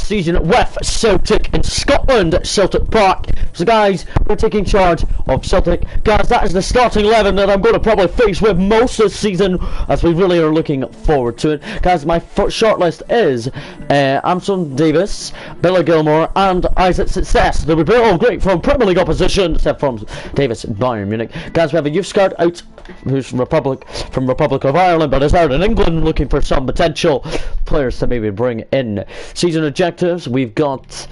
first season with Celtic in Scotland at Celtic Park. So guys, we're taking charge of Celtic. Guys, that is the starting 11 that I'm going to probably face with most of the season, as we really are looking forward to it. Guys, my shortlist is Amson Davis, Billy Gilmore and Isaac Success. They'll be all great from Premier League opposition, except from Davis and Bayern Munich. Guys, we have a youth scout out who's from Republic of Ireland, but is out in England looking for some potential players to maybe bring in. Season objectives, we've got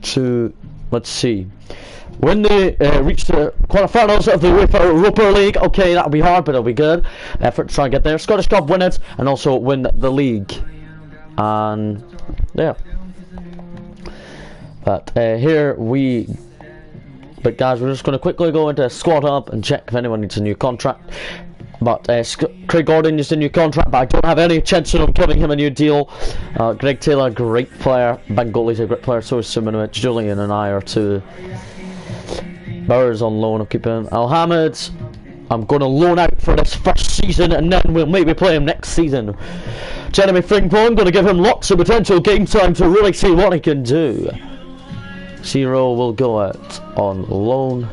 to, let's see, when they reach the quarterfinals of the UEFA Europa League. Okay, that'll be hard, but it'll be good effort to try and get there. Scottish Cup, win it, and also win the league. And yeah, but But guys, we're just going to quickly go into Squad Hub and check if anyone needs a new contract. But Craig Gordon needs a new contract, but I don't have any intention of giving him a new deal. Greg Taylor, great player. Bangoli's a great player, so is Simonovic. Julian and I are two. Bowers on loan, I'm keeping. Alhamid, I'm going to loan out for this first season, and then we'll maybe play him next season. Jeremy Frimpong, I'm going to give him lots of potential game time to really see what he can do. Zero will go out on loan.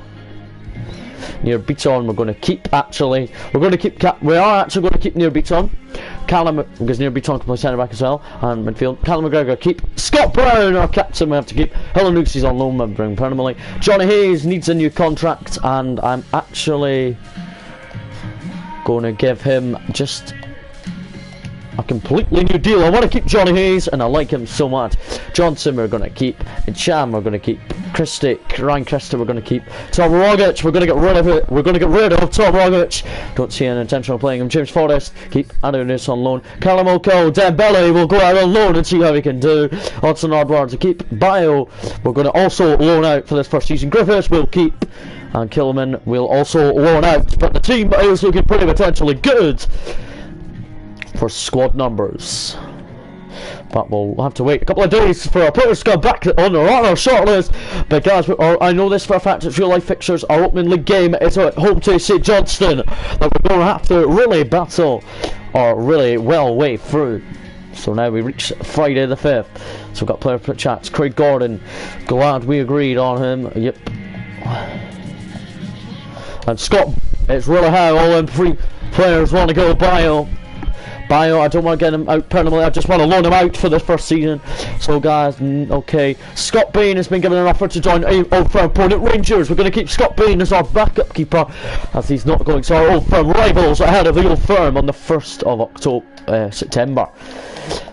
Near Beaton, we're going to keep. Actually, we are actually going to keep Near Beaton. Callum, because Near Beaton can play centre back as well, and midfield. Callum McGregor, keep. Scott Brown, our captain, we have to keep. Helen Lucy's on loan, we bring permanently. Johnny Hayes needs a new contract, and I'm actually going to give him just a completely new deal. I want to keep Johnny Hayes, and I like him so much. Johnson we're going to keep, and Cham we're going to keep. Ryan Christie we're going to keep. Tom Rogic, we're going to get rid of it. We're going to get rid of Tom Rogic. Don't see an intention of playing him. James Forrest, keep. Adonis on loan. Callum O'Connell, Dembele will go out on loan and see how he can do. Hudson Edwards to keep. Bio, we're going to also loan out for this first season. Griffiths will keep. And Kilman will also loan out. But the team is looking pretty potentially good for squad numbers, but we'll have to wait a couple of days for our players to come back on our shortlist. But guys, I know this for a fact, it's real life fixtures. Our opening league game is at home to St Johnstone, that we're going to have to really battle or really well way through. So now we reach Friday the 5th, so we've got player chats. Craig Gordon, glad we agreed on him. Yep. And Scott, it's really how all them three players want to go. Bio, I don't want to get him out permanently, I just want to loan him out for this first season. So guys, okay. Scott Bain has been given an offer to join Old Firm opponent Rangers. We're going to keep Scott Bain as our backup keeper, as he's not going to our Old Firm rivals ahead of the Old Firm on the 1st of September.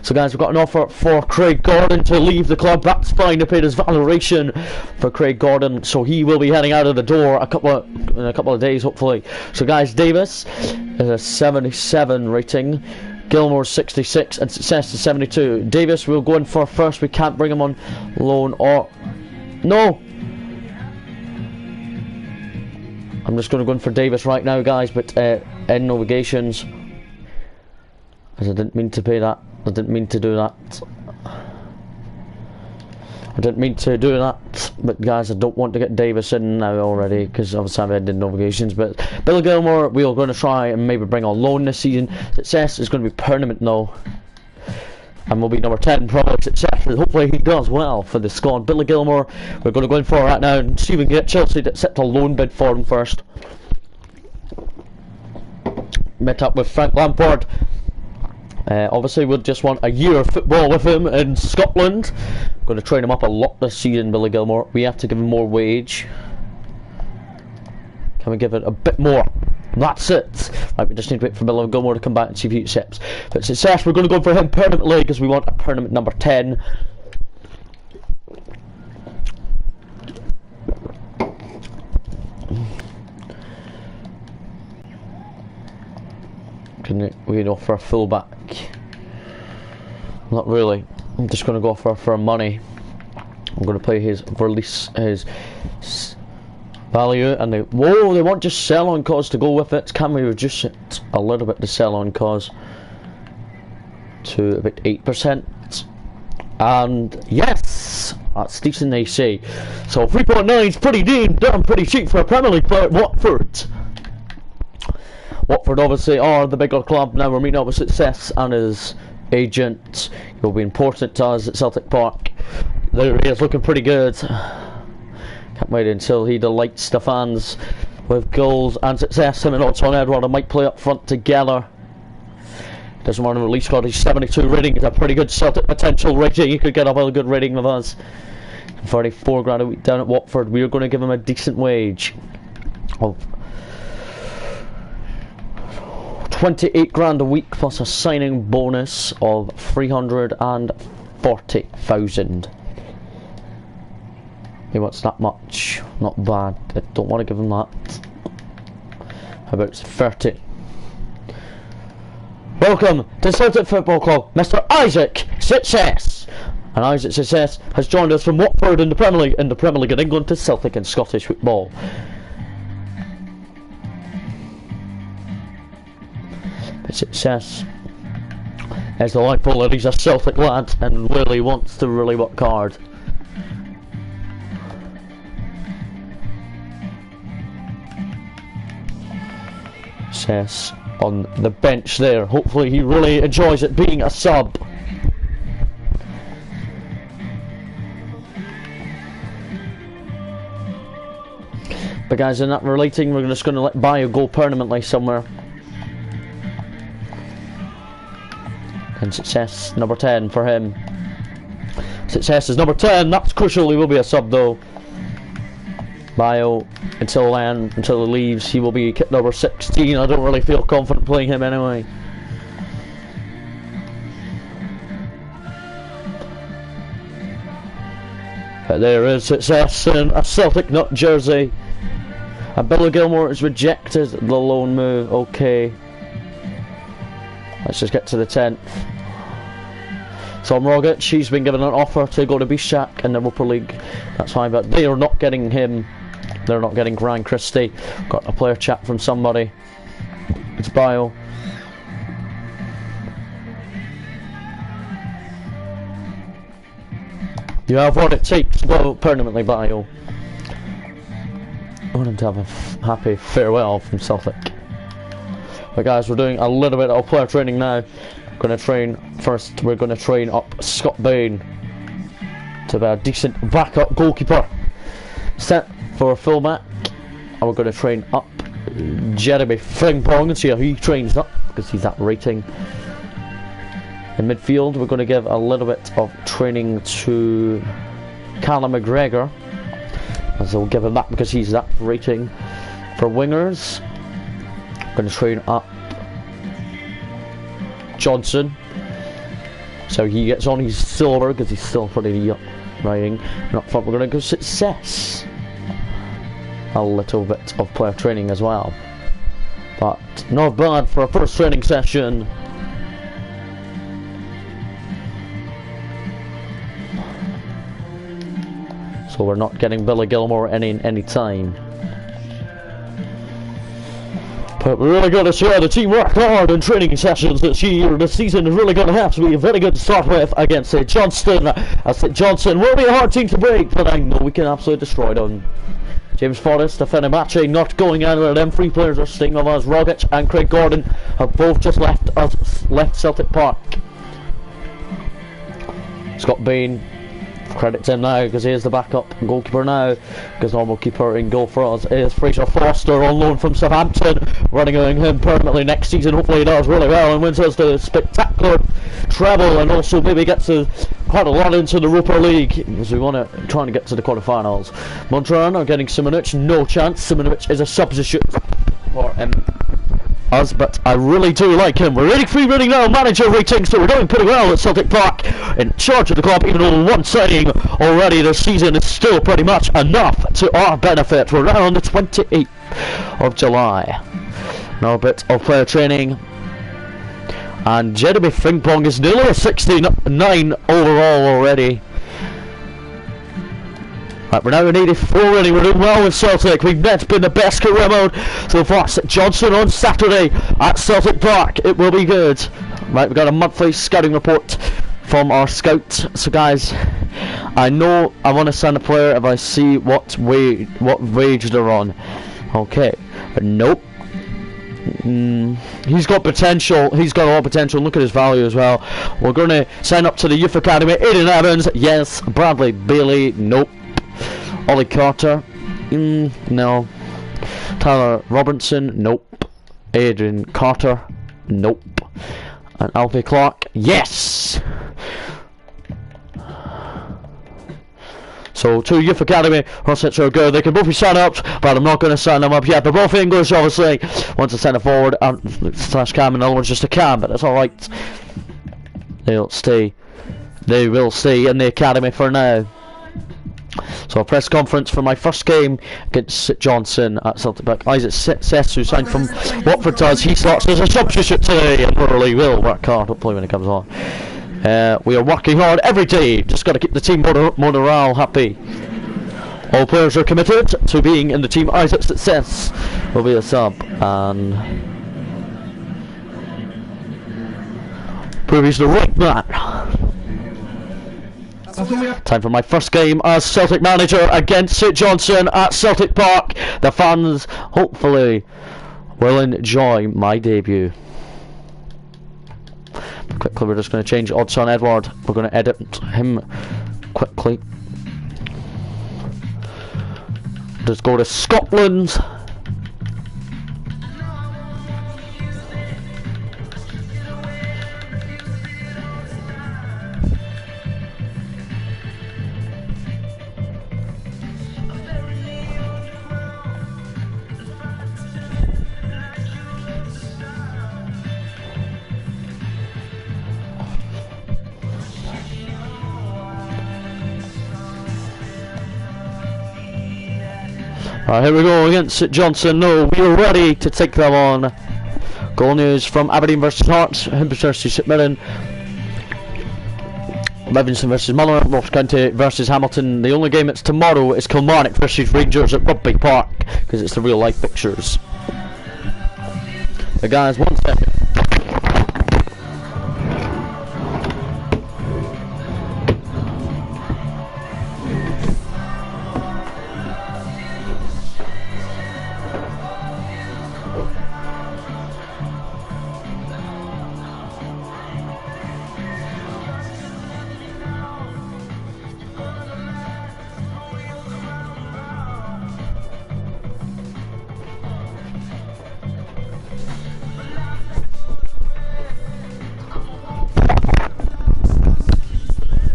So guys, we've got an offer for Craig Gordon to leave the club. That's fine to pay his valuation for Craig Gordon, so he will be heading out of the door in a couple of days hopefully. So guys, Davis is a 77 rating, Gilmore 66, and Success is 72. Davis we'll go in for first. We can't bring him on loan, or no, I'm just going to go in for Davis right now guys, but in navigations, as I didn't mean to pay that. I didn't mean to do that, but guys, I don't want to get Davis in now already, because obviously I've ended navigations. But Bill Gilmore, we are going to try and maybe bring on loan this season. Success is going to be permanent now, and will be number 10 probably. Success, hopefully he does well for the squad. Billy Gilmore, we're going to go in for right now and see if we can get Chelsea to accept a loan bid for him first. Met up with Frank Lampard. Obviously we'll just want a year of football with him in Scotland. Going to train him up a lot this season, Billy Gilmore. We have to give him more wage. Can we give it a bit more? That's it. Right, we just need to wait for Billy Gilmore to come back and see if he accepts. But Success, we're going to go for him permanently, because we want a permanent number 10. Can we offer a full back? Not really. I'm just going to go for money. I'm going to pay his release, his value, and they want just sell on cause to go with it. Can we reduce it a little bit, the sell on cause, to about 8%? And yes, that's decent, they say. So 3.9 is pretty damn pretty cheap for a Premier League player at Watford. Watford obviously are the bigger club. Now we're meeting up with Success and his agent. He'll be important to us at Celtic Park. There he is, looking pretty good. Can't wait until he delights the fans with goals and success. Him and Otson Edward might play up front together. Doesn't want to release squad. His 72 rating is a pretty good Celtic potential rating. He could get up a good rating with us. 34 grand a week down at Watford. We are going to give him a decent wage of 28 grand a week plus a signing bonus of 340,000. He wants that much. Not bad. I don't want to give him that. How about 30? Welcome to Celtic Football Club, Mr. Isaac Success. And Isaac Success has joined us from Watford in the Premier League, in England, to Celtic in Scottish football. But Success is delightful that he's a Celtic lad and really wants to really work hard. Success on the bench there. Hopefully he really enjoys it being a sub. But guys, in that relating, we're just going to let Bio go permanently somewhere. And Success, number 10 for him. Success is number 10, that's crucial. He will be a sub though. Bio, until then, until he leaves, he will be kit number 16. I don't really feel confident playing him anyway. But there is Success in a Celtic nut jersey. And Billy Gilmore has rejected the loan move. Okay. Let's just get to the 10th. Tom Rogic, he's been given an offer to go to Bishak in the Europa League. That's fine, but they are not getting him. They're not getting Ryan Christie. Got a player chat from somebody. It's Bio. You have what it takes. Well, permanently Bio. I want him to have a happy farewell from Celtic. But guys, we're doing a little bit of player training now. Going to train first. We're going to train up Scott Bain to be a decent backup goalkeeper. Set for fullback. And we're going to train up Jeremy Frimpong and see how he trains up, because he's that rating. In midfield, we're going to give a little bit of training to Callum McGregor, as we'll give him that because he's that rating. For wingers, we're going to train up Johnson, so he gets on his silver because he's still pretty young rating. And up front, we're going to go Success. A little bit of player training as well, but not bad for a first training session. So we're not getting Billy Gilmore any time. But we're really going to see the team work hard in training sessions this year. The season is really going to have to be very good to start with against Johnston. Johnson will be a hard team to break, but I know we can absolutely destroy them. James Forrest, the Fenerbahce, not going anywhere. Them three players are staying with us. Rogic and Craig Gordon have both just left Celtic Park. Scott Bain, credit to him now because he is the backup goalkeeper now, because normal keeper in goal for us is Fraser Foster on loan from Southampton. Running him permanently next season. Hopefully he does really well and wins us the spectacular treble, and also maybe gets quite a lot into the Europa League, because we want to try and get to the quarterfinals. Montreal are getting Simonovic, no chance. Simonovic is a substitute for us, but I really do like him. We're free reading now, manager ratings, so we're doing pretty well at Celtic Park, in charge of the club, even though one signing already this season is still pretty much enough to our benefit. We're now on the 28th of July. Now a bit of player training. And Jeremy Frimpong is nearly a 69 overall already. Right, we're now in 84 already. We're doing well with Celtic. We've net been the best career mode so far. Johnson on Saturday at Celtic Park. It will be good. Right, we've got a monthly scouting report from our scout. So guys, I know I want to sign a player if I see what wage they're on. Okay, but nope. He's got potential. He's got a lot of potential. Look at his value as well. We're going to sign up to the Youth Academy. Aiden Evans, yes. Bradley Bailey, nope. Ollie Carter, no. Tyler Robertson, nope. Adrian Carter, nope. And Alfie Clark, yes. So, 2 Youth Academy, Rossets are good. They can both be signed up, but I'm not going to sign them up yet. They're both English, obviously. One's a centre forward slash cam, and the other one's just a cam, but that's alright. They'll stay. They will stay in the academy for now. So, a press conference for my first game against St Johnson at Celtic back. Isaac Sess, who signed from Watford, does. He starts as a substitute today, and really will work hard, hopefully, when he comes on. We are working hard every day. Just got to keep the team morale happy. All players are committed to being in the team. Isaac Success will be a sub, and prove he's the right man. Time for my first game as Celtic manager against St Johnson at Celtic Park. The fans hopefully will enjoy my debut. Quickly, we're just going to change Oddson Edward. We're going to edit him quickly. Just go to Scotland. Alright, here we go against St Johnson. No, we are ready to take them on. Goal news from Aberdeen versus Hearts, Hibs versus St Mirren, Livingston versus Muller, Ross County versus Hamilton. The only game that's tomorrow is Kilmarnock versus Rangers at Rugby Park, because it's the real life pictures. Hey guys, 1 second.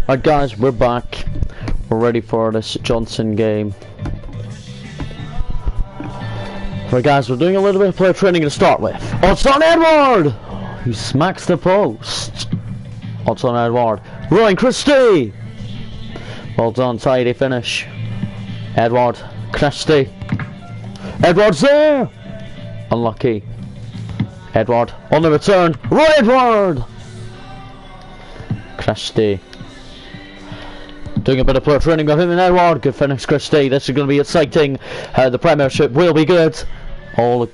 Alright guys, we're back. We're ready for this Johnson game. Alright guys, we're doing a little bit of player training to start with. Oddson Edward! He smacks the post. Oddson Edward. Ryan Christie! Well done, tidy finish. Edward. Christie. Edward's there! Unlucky. Edward. On the return. Roy Edward! Christie. Doing a bit of player training with him and Edward. Good finish, Christie. This is going to be exciting. The Premiership will be good. All the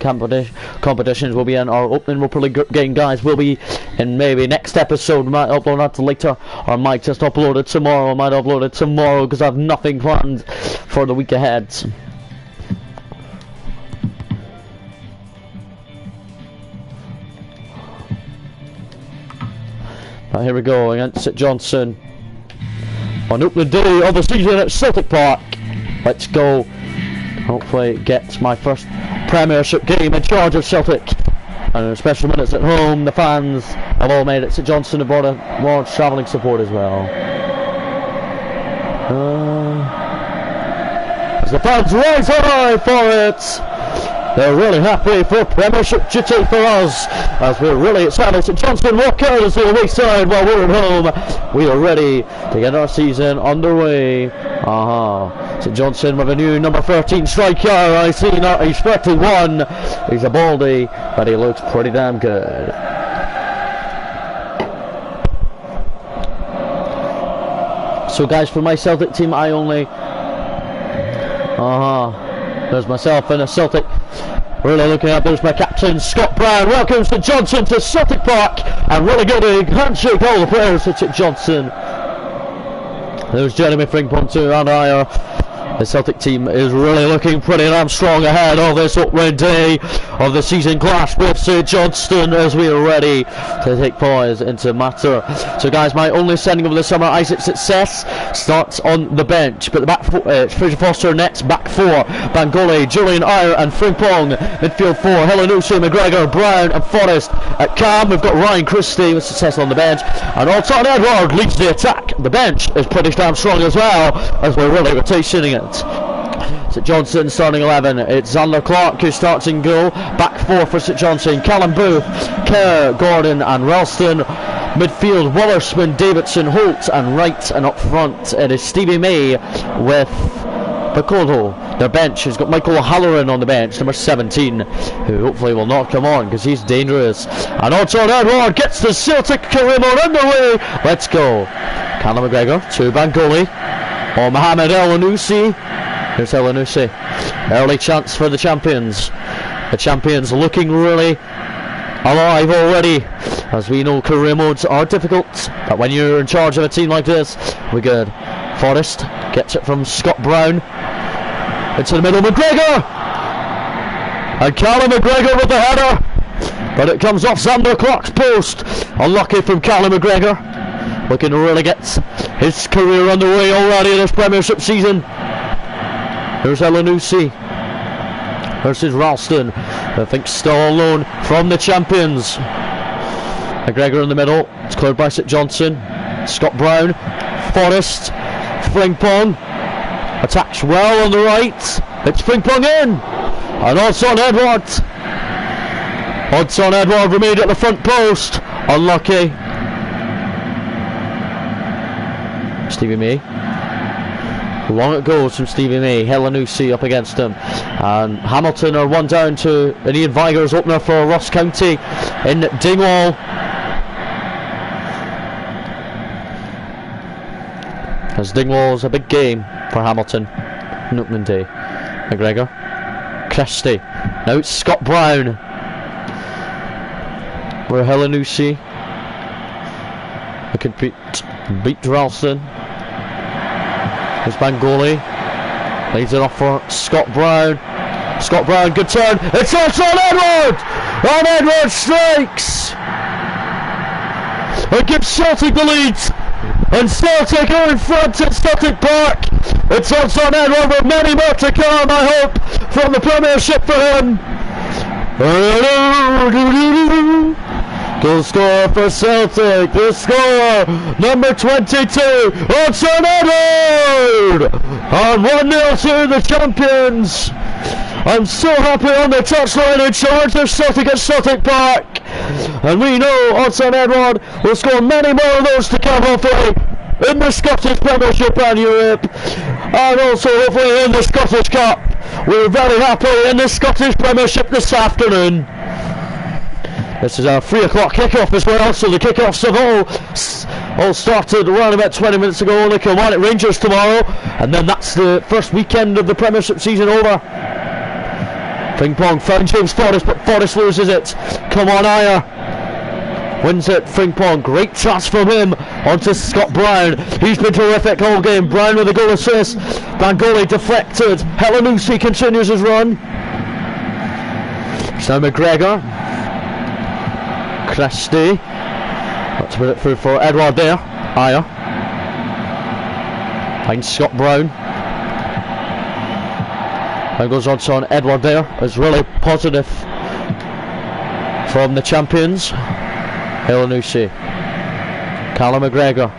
competitions will be in. Our opening Europa League game, guys, will be in maybe next episode. We might upload that later, or I might just upload it tomorrow. I might upload it tomorrow because I have nothing planned for the week ahead. Right, here we go against St Johnson. On opening day of the season at Celtic Park. Let's go. Hopefully get my first Premiership game in charge of Celtic. And special minutes at home. The fans have all made it. St Johnson have brought a large travelling support as well. As the fans rise high for it. They're really happy for Premiership duty for us, as we're really excited. St Johnson walk out as the away side while we're at home. We are ready to get our season underway. St Johnson with a new number 13 striker. I see now he's 31. He's a baldy, but he looks pretty damn good. So guys, for my Celtic team, I only there's myself and a Celtic. Really looking up, there's my captain, Scott Brown. Welcome St Johnson to Celtic Park. And really good handshake all the players at St Johnson. There's Jeremy Frimpong too, and I are The Celtic team is really looking pretty damn strong ahead of this opening day of the season clash with St Johnstone as we are ready to take poise into matter. So guys, my only sending of the summer, Isaac Success, starts on the bench, but the back four, Fraser Foster nets back four, Bangoli, Julian Iyer and Frimpong, midfield four, Helenusi, McGregor, Brown and Forrest. At Cam we've got Ryan Christie with Success on the bench, and Alton Edward leads the attack. The bench is pretty damn strong as well, as we're really rotating it. St Johnstone starting 11, it's Xander Clark who starts in goal, back four for St Johnstone, Callum Booth, Kerr, Gordon and Ralston, midfield Wallersman, Davidson, Holt and Wright, and up front it is Stevie May with Bakoto. Their bench has got Michael Halloran on the bench, number 17, who hopefully will not come on because he's dangerous. And Alton Edward gets the Celtic career mode underway. Let's go. Callum McGregor to Bangoli, or Mohamed El-Anusi. Here's El-Anusi. Early chance for the champions. The champions looking really alive already. As we know, career modes are difficult, but when you're in charge of a team like this, we're good. Forrest gets it from Scott Brown. Into the middle, McGregor! And Callum McGregor with the header! But it comes off Xander Clark's post. Unlucky from Callum McGregor. Looking to really get his career underway already this Premiership season. Here's El-Anusi versus Ralston. I think still on loan from the champions. McGregor in the middle. It's cleared by St Johnstone. Scott Brown. Forrest. Frimpong. Attacks well on the right. It's Frimpong in. And Alton Edward. Alton Edward remained at the front post. Unlucky. Stevie May. Long it goes from Stevie May. El-Anusi up against him. And Hamilton are one down to an Ian Vigors opener for Ross County in Dingwall. As Dingwall's a big game for Hamilton on opening day. McGregor. Christie. Now it's Scott Brown. Where El-Anusi could beat Ralston. There's Bangoli. Leads it off for Scott Brown. Scott Brown, good turn. It's Alton Edward! And Edward strikes! It gives Celtic the lead. And Celtic are in front at Celtic Park. It's Alton Edward with many more to come, I hope, from the Premiership for him. Goal scorer for Celtic. The scorer, number 22, Alton Edward. And 1-0 to the champions. I'm so happy on the touchline in charge of Celtic at Celtic Park. And we know Alton Edward will score many more of those to come, hopefully, in the Scottish Premiership and Europe. And also, hopefully, in the Scottish Cup. We're very happy in the Scottish Premiership this afternoon. This is our 3 o'clock kickoff as well, so the kickoffs have all started around about 20 minutes ago. Only Kilmarnock Rangers tomorrow, and then that's the first weekend of the Premiership season over. Frimpong found James Forrest, but Forrest loses it. Come on, Iyer wins it. Frimpong, great chance from him onto Scott Brown. He's been terrific all game. Brown with a goal assist. Bangoli deflected. El-Anusi continues his run. So McGregor. Christie. Let's put it through for Edward there. Iyer. Finds Scott Brown. Now goes on Edward there. It's really positive from the champions. El-Anusi. Callum McGregor.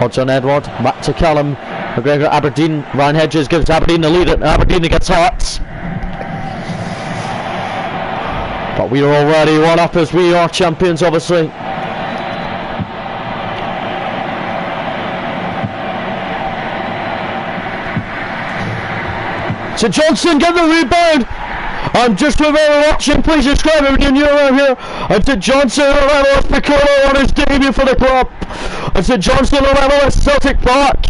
Odds-on Edward. Back to Callum McGregor. Aberdeen. Ryan Hedges gives Aberdeen the lead. Aberdeen gets hot. But we are already one up as we are champions, obviously. St Johnstone get the rebound. And just for everyone watching, please subscribe if you're new around here. And St Johnstone are level with Piccolo on his debut for the club. And St Johnstone are level with Celtic Park.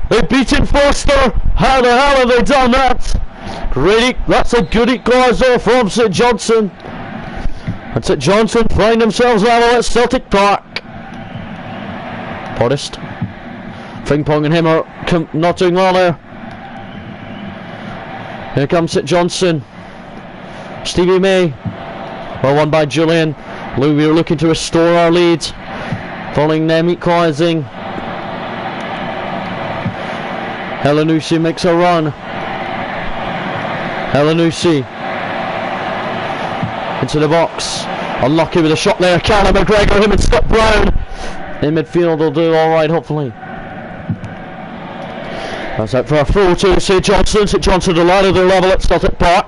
They've beaten Forster. How the hell have they done that? Really, that's a good equaliser from St Johnstone. And St Johnstone find themselves level at Celtic Park. Forrest. Frimpong and him are not doing well there. Here comes St Johnson. Stevie May. Well won by Julian. We are looking to restore our lead. Following them equalising. Helenusi makes a run. Helenusi into the box. Unlucky with a shot there. Callum McGregor, him and Scott Brown in midfield will do alright, hopefully. That's out for a full to St Johnson. St Johnson delighted their level at Celtic Park.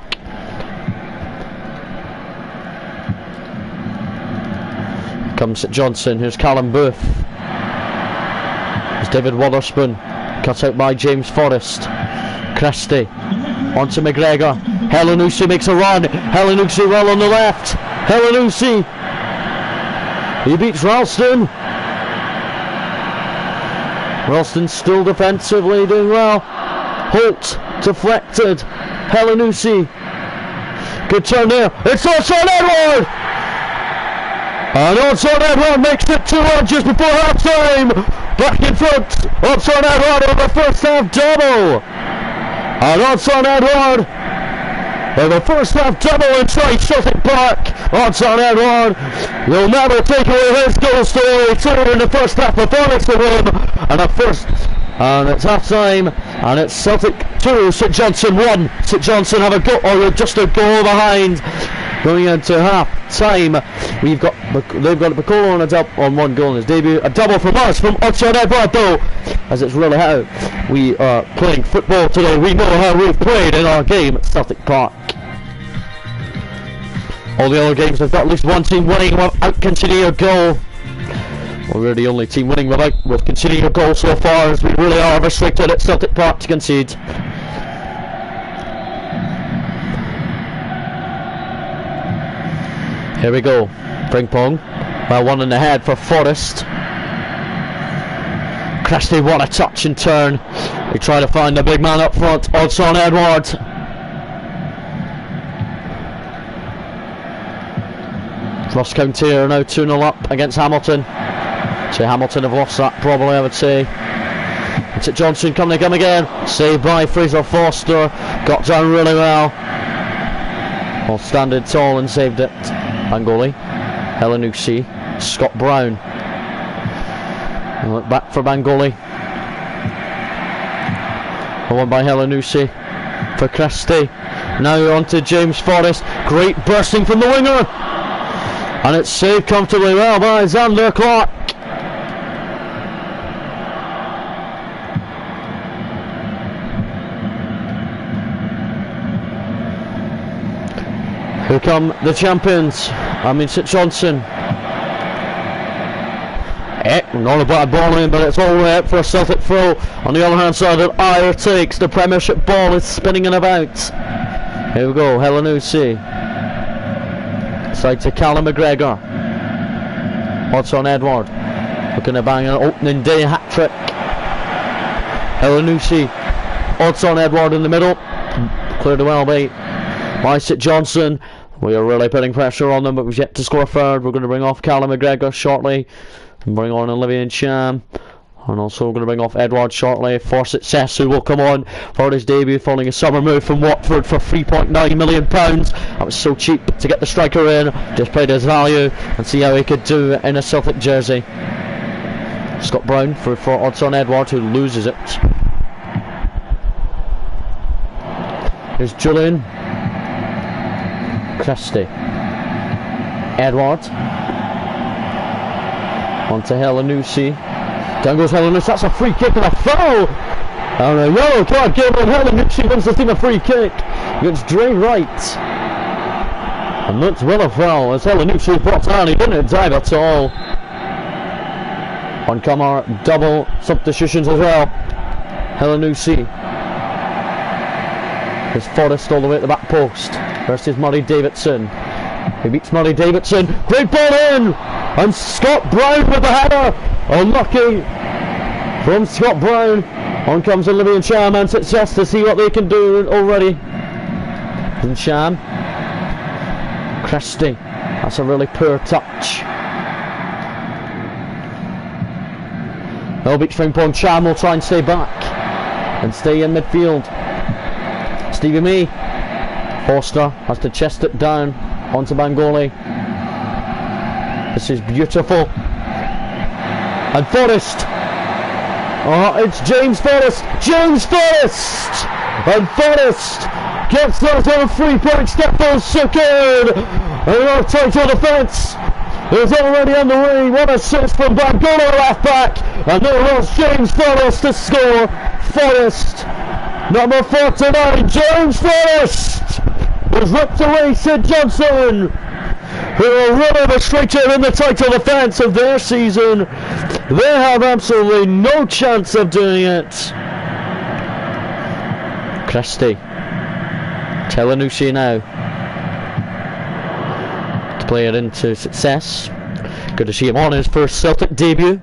Comes St Johnson. Here's Callum Booth. Here's David Wotherspoon. Cut out by James Forrest. Christie. On to McGregor. Helenusi makes a run. Helenusi well on the left. Helenusi. He beats Ralston. Ralston still defensively doing well. Holt deflected. Helenusi. Good turn there. It's Odsonne Edward. And Odsonne Edward makes it 2-1 just before half time. Back in front. Odsonne Edward on the first half double. And Odsonne Edward with the first half double inside Celtic Park. Odsonne Edward will never take away his goal story. 2 in the first half performance for him. And it's half time. And it's Celtic 2, St Johnson 1. St Johnson have a goal, or just a goal behind. Going into half time, they've got Bacolo on 1 goal in his debut. A double from us, from Odsonne Edward though, as it's really how we are playing football today. We know how we've played in our game at Celtic Park. All the other games have got at least one team winning without conceding a goal. We're the only team winning with conceding a goal so far, as we really are restricted at Celtic Park to concede. Here we go. Frimpong. Well, one in the head for Forrest. Christie, what a touch and turn. We try to find the big man up front. Odsonne Edward. Ross County are now 2-0 up against Hamilton. So Hamilton have lost that probably, I would say. St Johnson come again. Saved by Fraser Foster. Got down really well. Well, standing tall and saved it. Bangoli. Helenusi. Scott Brown. Look back for Bangoli. One by Helenusi. For Christie. Now on to James Forrest. Great bursting from the winger. And it's saved comfortably well by Xander Clark. Here come the champions. St Johnson. Not a bad ball in, but it's all the way up for a Celtic throw. On the other hand side, that Ayr takes. The Premiership ball is spinning and about. Here we go, Helenusi. Side to Callum McGregor. Odsonne Edward. Looking to bang an opening day hat-trick. Helenusi. Odsonne Edward in the middle. Cleared well by St Johnson. We are really putting pressure on them, but we've yet to score a third. We're going to bring off Callum McGregor shortly. And bring on Olivier Cham. And also we're going to bring off Edward shortly. Fawcett Sessu will come on for his debut following a summer move from Watford for £3.9 million. That was so cheap to get the striker in. Just played his value and see how he could do in a Celtic jersey. Scott Brown for Odsonne Edward, who loses it. Here's Julian. Christie. Edward. On to Helenusi. Down goes Helenusi. That's a free kick and a foul. And a yellow card given. Helenusi wins the team a free kick against Dre Wright. And that's well a foul as Helenusi brought down. He didn't dive at all. On come our double substitutions as well. Helenusi. There's Forrest all the way at the back post. Versus Murray Davidson. He beats Murray Davidson. Great ball in! And Scott Brown with the header! Unlucky from Scott Brown. On comes Olivier Cham and success to see what they can do already. And Cham. Christie. That's a really poor touch. No beats Frimpong. Cham will try and stay back and stay in midfield. Stevie May. Foster has to chest it down onto Bangoli. This is beautiful. And Forrest. Oh, it's James Forrest. James Forrest! And Forrest gets those on 3 points. Defo secured. And our title defence is already underway. What a assist from Bangoli left back. And there was James Forrest to score. Forrest, number 49, James Forrest, was ripped away. St Johnson, who are one of the straighter in the title defence of their season. They have absolutely no chance of doing it. Christie, Telenucci now to play it into Success. Good to see him on his first Celtic debut.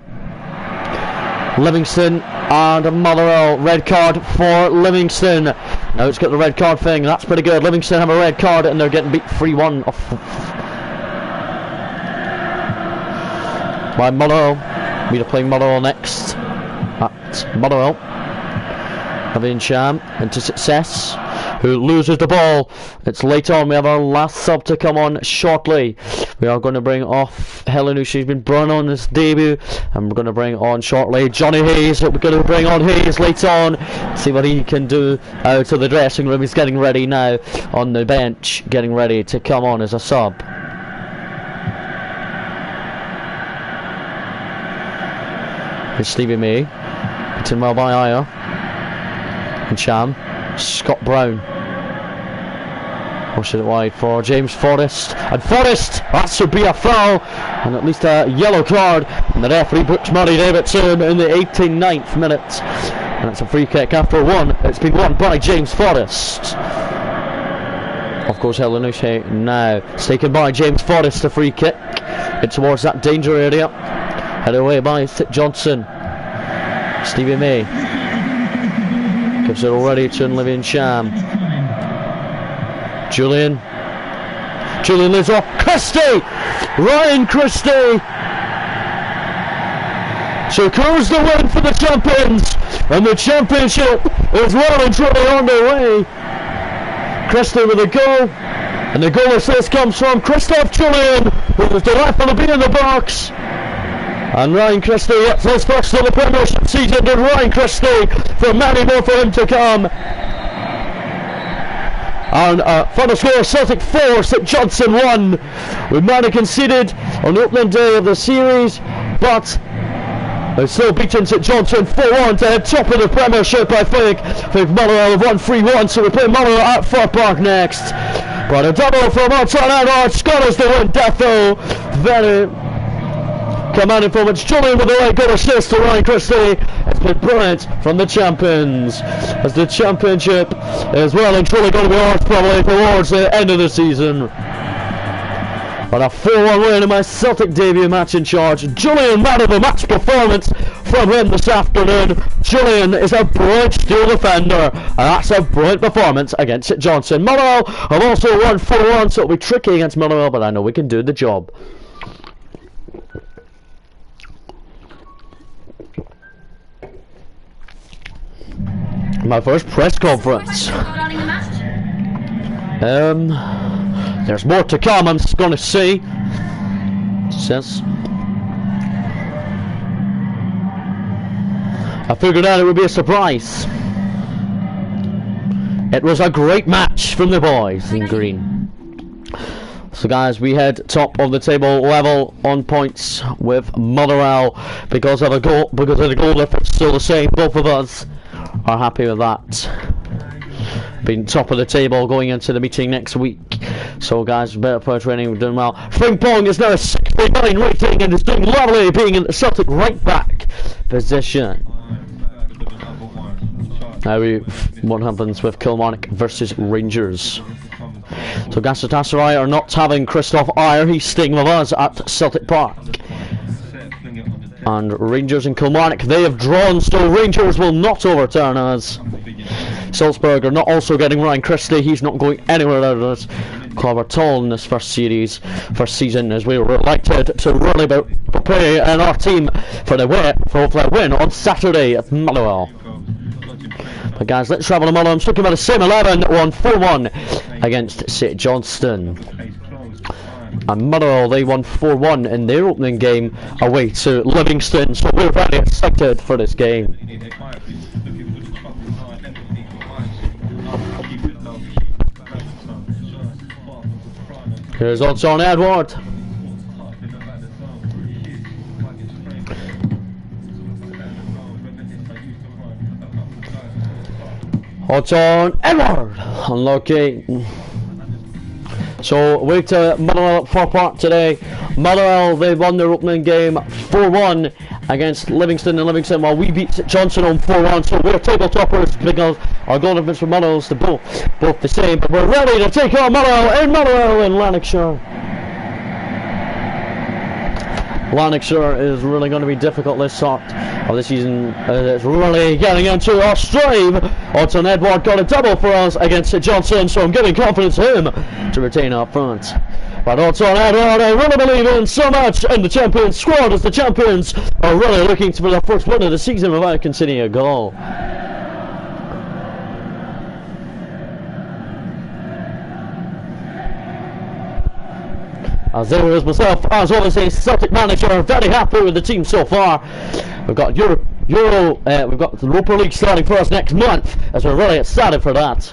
Livingston and Motherwell. Red card for Livingston. Now it's got the red card thing. That's pretty good. Livingston have a red card and they're getting beat 3-1 by Motherwell. We're playing Motherwell next at Motherwell. Having Cham into Success, who loses the ball. It's late on. We have our last sub to come on shortly. We are going to bring off Helenushi. He's been brought on his debut, and we're going to bring on shortly Johnny Hayes. We're going to bring on Hayes late on. See what he can do out of the dressing room. He's getting ready now on the bench, getting ready to come on as a sub. Here's Stevie May. It's in well by Ayer. And Cham. Scott Brown. Pushes it wide for James Forrest. And Forrest! That should be a foul. And at least a yellow card. And the referee books Murray Davidson in the 89th minute. And it's a free kick after one. It's been won by James Forrest. Of course, Helenushi now. It's taken by James Forrest, a free kick. It's towards that danger area. Headed away by St Johnson. Stevie May. Gives it already to Living Cham. Julian lives off. Christie! Ryan Christie! Secures the win for the champions, and the championship is well and truly on their way. Christie with a goal, and the goal assist comes from Christoph Julian, who was delightful to be in the box. And Ryan Christie, it's his first of the Premiership season, and Ryan Christie, for many more for him to come. And final score, Celtic 4, St Johnson 1. We might have conceded on the opening day of the series, but they've still beaten St Johnson 4-1 to head top of the Premiership, I think. I think Motherwell have won 3-1, so we play Motherwell at Fir Park next. But a double from Martin Edwards, scores the win, Defo. Very commanding performance. Julian with the late goal assist to Ryan Christie. It's been brilliant from the champions, as the championship is well and truly going to be ours probably towards the end of the season. But a 4-1 win in my Celtic debut match in charge. Julian, man of the match performance from him this afternoon. Julian is a brilliant steel defender, and that's a brilliant performance against St Johnson. Motherwell have also won 4-1, so it'll be tricky against Motherwell, but I know we can do the job. My first press conference. There's more to come, I'm just gonna say. Says I figured out it would be a surprise. It was a great match from the boys in green. So guys, we head top of the table level on points with Motherwell because of the goal difference still the same. Both of us are happy with that. Being top of the table going into the meeting next week. So guys, better for training, we're doing well. Frimpong is now a 69 rating and is doing lovely, being in the Celtic right back position. Now what happens with Kilmarnock versus Rangers. So Galatasaray are not having Christoph Ayer, he's staying with us at Celtic Park. And Rangers and Kilmarnock, they have drawn, so Rangers will not overturn us. Salzburg are not also getting Ryan Christie, he's not going anywhere out of us. Cloverton in this first season, as we were elected to really prepare our team for the hopefully a win on Saturday at Motherwell. But guys, let's travel to Motherwell. I'm sticking with the same 11, won 4-1 against St Johnstone. And Motherwell, they won 4-1 in their opening game away to Livingston, so we're very excited for this game. Here's Odson Edward. Odson Edward, unlucky. So we're to Motherwell at 4 Park today. Motherwell, they won their opening game 4-1 against Livingston, and Livingston, while we beat Johnson on 4-1. So we're table toppers because our goal difference for Motherwell is both the same. But we're ready to take on Motherwell in Lanarkshire. Lanarkshire is really going to be difficult this start of the season. It's really getting into our stride. Odson Edward got a double for us against Johnson, so I'm giving confidence to him to retain up front. But Odson Edward, I really believe in so much in the champions squad, as the champions are really looking for their first win of the season without conceding a goal. As there is myself, as obviously Celtic manager, very happy with the team so far. We've got we've got the Europa League starting for us next month, as we're really excited for that.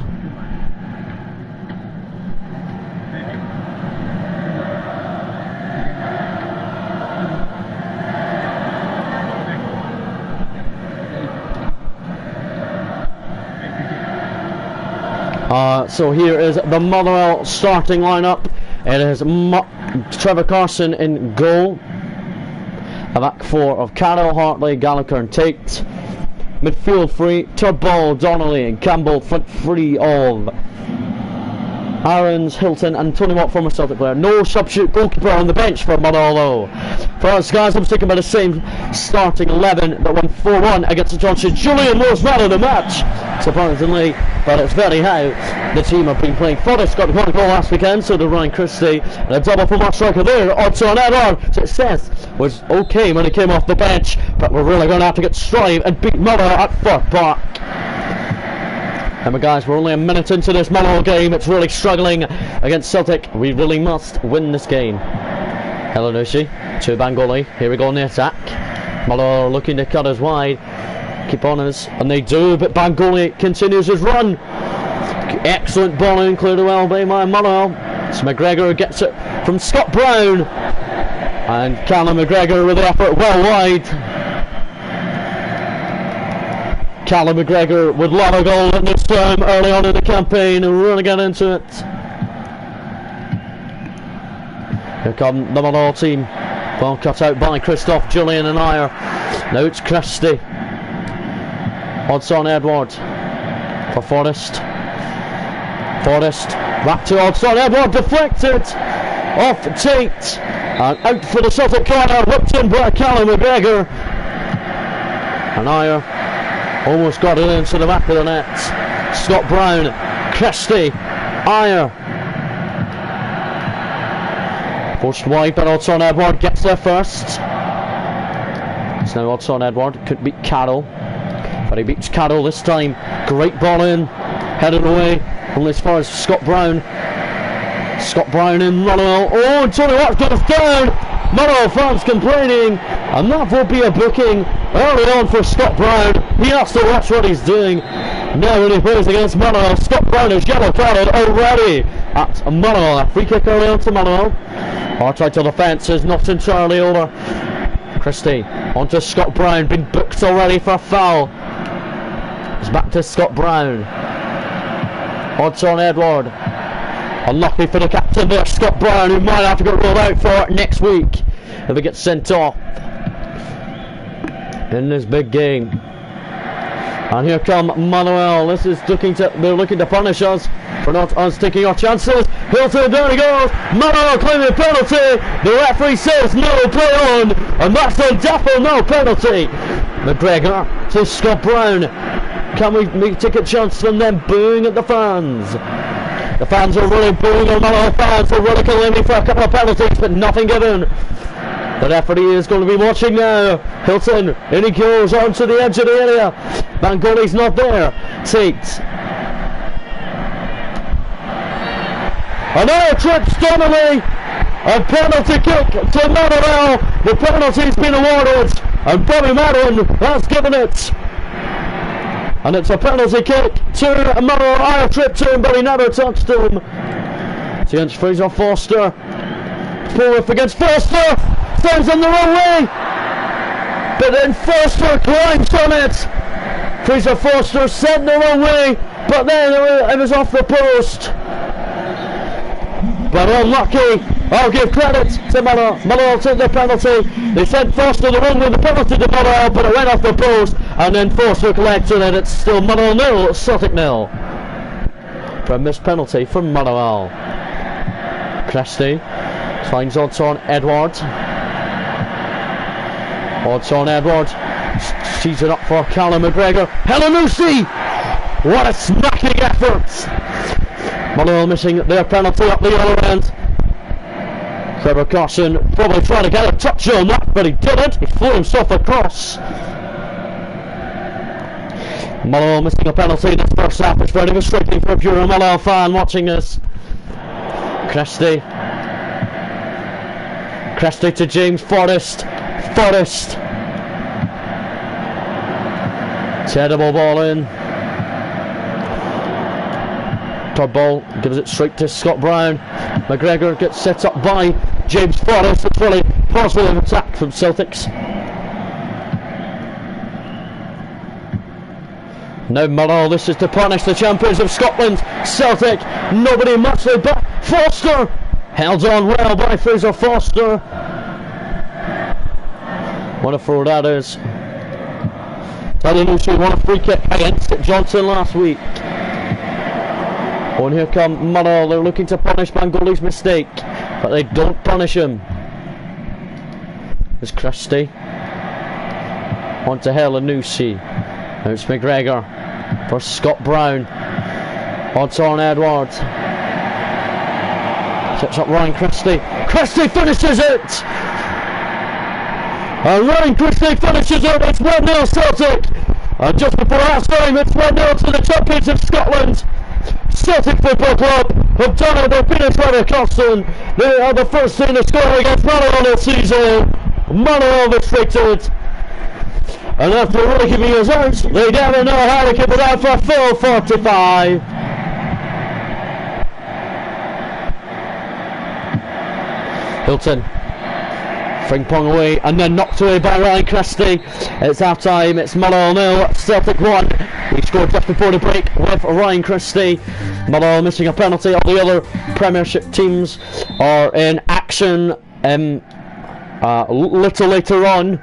So here is the Motherwell starting lineup. It is Trevor Carson in goal. A back four of Carroll, Hartley, Gallagher and Tate. Midfield three, Turnbull, Donnelly and Campbell. Front three of Aarons, Hilton and Tony Watt, former Celtic player. No substitute goalkeeper on the bench for Motherwell though. For us guys, I'm sticking by the same starting 11 that won 4-1 against the Johnson. Julian was man of the match, surprisingly, but it's very how the team have been playing. Forrest got one goal last weekend, so did Ryan Christie, and a double from our striker there, Odson Edward. Success was okay when he came off the bench, but we're really going to have to get strive and beat Motherwell at Fir Park. Remember guys, we're only a minute into this Motherwell game. It's really struggling against Celtic. We really must win this game. Helanushi to Bangoli. Here we go on the attack. Motherwell looking to cut us wide. Keep on us, and they do, but Bangoli continues his run. Excellent ball in, cleared well by Motherwell. So McGregor gets it from Scott Brown. And Callum McGregor with the effort well wide. Callum McGregor would love a goal at this time early on in the campaign, and we're going to get into it. Here come the Motherwell team. Ball cut out by Christoph, Julian and Ayer. Now it's Christie. Odson Edward for Forrest. Forrest back to Odson Edward, deflected off Tate and out for the Celtic corner, whipped in by Callum McGregor. And Ayer almost got it into the back of the net. Scott Brown, Christie, Ayer. Forced wide, but Odson Edward gets there first. So now Odson Edward could beat Carroll, but he beats Carroll this time. Great ball in, headed away only as far as Scott Brown. Scott Brown in Motherwell. Oh, Tony Watt goes down. Motherwell fans complaining, and that will be a booking early on for Scott Brown. He has to watch what he's doing. Now when he plays against Motherwell, Scott Brown is yellow carded already at Motherwell. A free kick early on to Motherwell. Our title defence is not entirely over. Christie onto Scott Brown, been booked already for a foul. It's back to Scott Brown. Odson Edward. Unlucky for the captain there, Scott Brown, who might have to get ruled out for next week if he gets sent off in this big game. And here come Motherwell. This is they're looking to punish us for not us taking our chances. Hilton, there he goes. Motherwell claiming a penalty. The referee says no, play on, and that's a definite no penalty. McGregor to Scott Brown. Can we take a chance from them booing at the fans? The fans are really booing on Motherwell fans. They're really calling me for a couple of penalties, but nothing given. The referee is going to be watching now. Hilton, in he goes onto the edge of the area. Bangoli's not there. Tate. Another trip, Donnelly. A penalty kick to Motherwell. The penalty's been awarded, and Bobby Madden has given it. And it's a penalty kick to Motherwell. I tripped him, but he never touched him. It's against Fraser Forster. Pull against Forster. Turns in the wrong way. But then Forster climbs on it. Fraser Forster sent the wrong way, but then it was off the post. But unlucky. I'll give credit to Motherwell. Motherwell took the penalty. They sent Forster the wrong way, the penalty to Motherwell, but it went off the post, and then Forster collected it. It's still Motherwell 0, Celtic 0. For a missed penalty from Motherwell. Christie finds Odson Edwards. Odson Edwards sees it up for Callum McGregor. Helanusi! What a smacking effort! Motherwell missing their penalty up the other end. Trevor Carson probably trying to get a touch on that, but he didn't. He flew himself across. Motherwell missing a penalty in the first half. It's very frustrating for a pure Motherwell fan watching this. Christie to James Forrest. Terrible ball in. Third ball gives it straight to Scott Brown. McGregor gets set up by James Forrest. It's really possible of attack from Celtics. Now Motherwell, this is to punish the champions of Scotland, Celtic. Nobody much like but Forster. Held on well by Fraser Forster. What a throw that is. Helanusi won a free kick against Johnson last week. Oh, and here come Motherwell. They're looking to punish Bangoli's mistake, but they don't punish him. There's Christie. On to Helanusi. Now it's McGregor for Scott Brown. Odson Edwards. Sets up Ryan Christie. Christie finishes it! And Ryan Christie finishes it. It's 1-0 Celtic. And just before half time, it's 1-0 to the champions of Scotland. Celtic Football Club have done it. They've beaten Trevor Carson. They are the first team to score against Motherwell this season. Motherwell restricted. And after really giving us out, they never know how to keep it out for a full 45. Hilton. Frimpong away and then knocked away by Ryan Christie. It's half time, it's Motherwell 0, Celtic 1. He scored just before the break with Ryan Christie. Motherwell missing a penalty. All the other Premiership teams are in action little later on.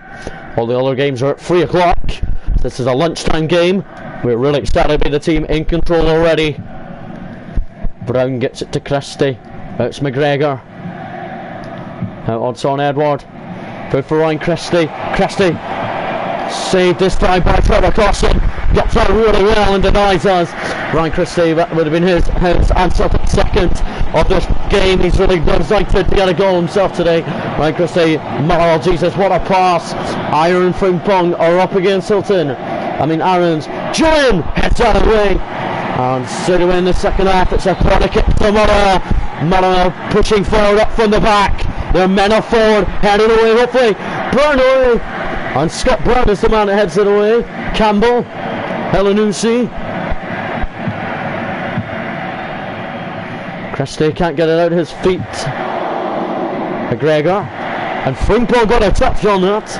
All the other games are at 3 o'clock. This is a lunchtime game. We're really excited to be the team in control already. Brown gets it to Christie. It's McGregor. Now Odson Edward. Good for Ryan Christie. Christie saved this time by Trevor Carson. Gets out really well and denies us. Ryan Christie, that would have been his and Celtic's second of this game. He's really excited to get a goal himself today. Ryan Christie, oh Jesus, what a pass. Aaron Frimpong are up against Hilton. Aaron's. Julian heads out of the way. And straight away in the second half, it's a corner kick to Motherwell. Motherwell pushing forward up from the back. Their men are forward, heading away hopefully. Brown away. And Scott Brown is the man that heads it away. Campbell. Helanusi. Christie can't get it out of his feet. McGregor. And Frimpong got a touch on that.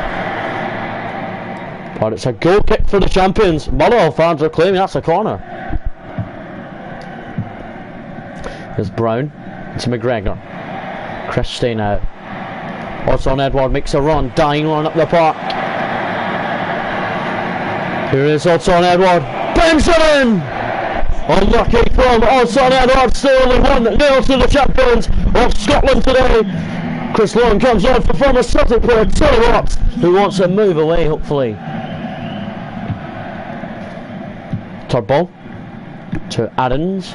But it's a goal kick for the champions. Motherwell fans are claiming that's a corner. There's Brown. It's McGregor. Christie now. Odson Edward makes a run. Dying run up the park. Here is Odson Edward. Bangs it in! Unlucky from Odson Edward. Still only 1-0 to the champions of Scotland today. Chris Long comes on for former Celtic player Tony Watts, who wants to move away hopefully. Third ball to Adams.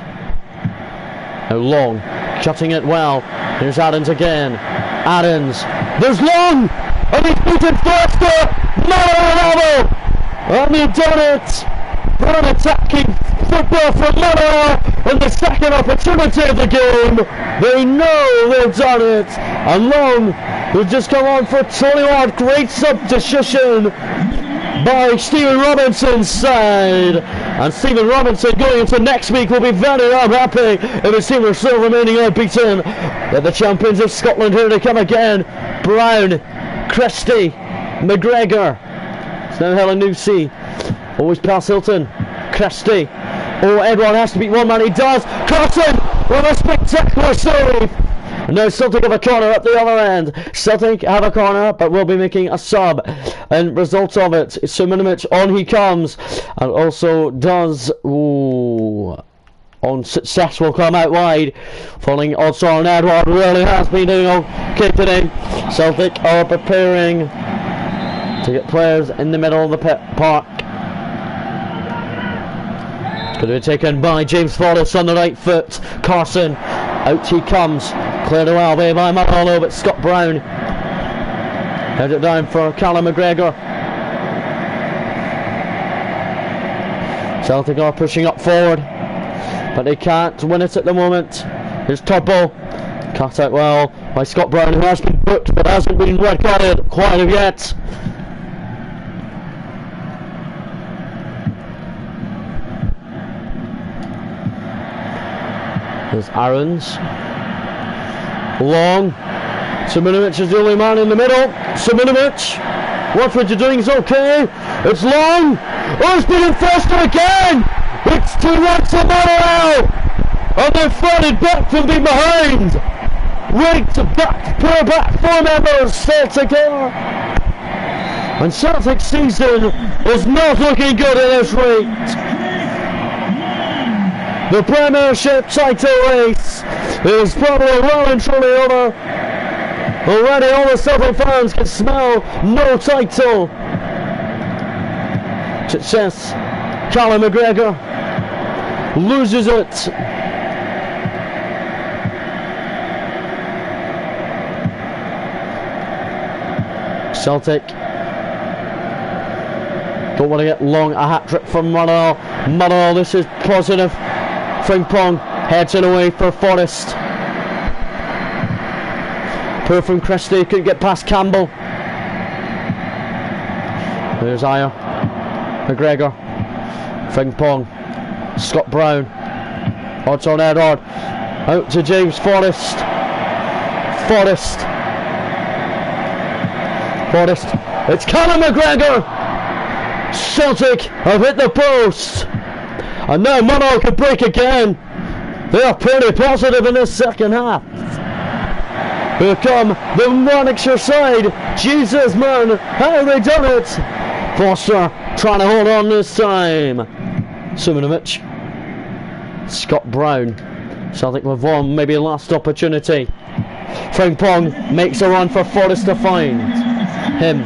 Now Long, cutting it well. Here's Adams again. Adams. There's Long! And he's beaten Foster! Motherwell! And he's done it! For an attacking football from Motherwell in the second opportunity of the game. They know they've done it. And Long, who's just come on for 21. Great substitution by Stephen Robinson's side. And Stephen Robinson going into next week will be very unhappy if his team are still remaining unbeaten. They're the champions of Scotland. Here they come again. Brown, Christie, McGregor. It's now Helen Newsey. Always past Hilton. Christie. Oh, Edward has to beat one man. He does. Carson with a spectacular save. And now Celtic have a corner up the other end. Celtic have a corner, but will be making a sub. And result of it, Suminovic, on he comes. And also does... Ooh... On success will come out wide. Falling odds on Edward really has been doing okay today. Celtic are preparing to get players in the middle of the park. It's going to be taken by James Forrest on the right foot. Carson, out he comes. Cleared away by Manolo, but Scott Brown head it down for Callum McGregor. Celtic are pushing up forward, but they can't win it at the moment. Here's Toppo, cut out well by Scott Brown, who has been booked but hasn't been red carded quite yet. There's Aarons. Long. Suminovic is the only man in the middle. Suminovic. Watch what you're doing, it's okay. It's Long. Oh, it's been Foster again. It's 2-1 to Motherwell. And they've flooded back from behind. Rigged back, poor back four members. Celtic are. And Celtic's season is not looking good at this rate. The Premiership title race is probably well and truly over. Already all the Celtic fans can smell no title. Success. Callum McGregor loses it. Celtic don't want to get Long, a hat-trick from Motherwell. Motherwell, this is positive. Frimpong heads it away for Forrest. Poor from Christie, couldn't get past Campbell. There's Ayer. McGregor. Frimpong. Scott Brown. Odds on Edward. Out to James Forrest. Forrest. It's Callum McGregor. Celtic have hit the post. And now Motherwell could break again. They are pretty positive in this second half. Here come the Warwickshire side. Jesus, man, how have they done it? Foster trying to hold on this time. Suminovic. Scott Brown. Celtic with one, maybe last opportunity. Frimpong makes a run for Forrest to find him.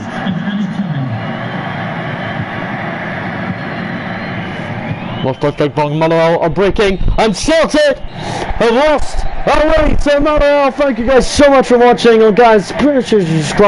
Motherwell are breaking, and Celtic have lost away to Motherwell. Thank you guys so much for watching, and guys, please subscribe.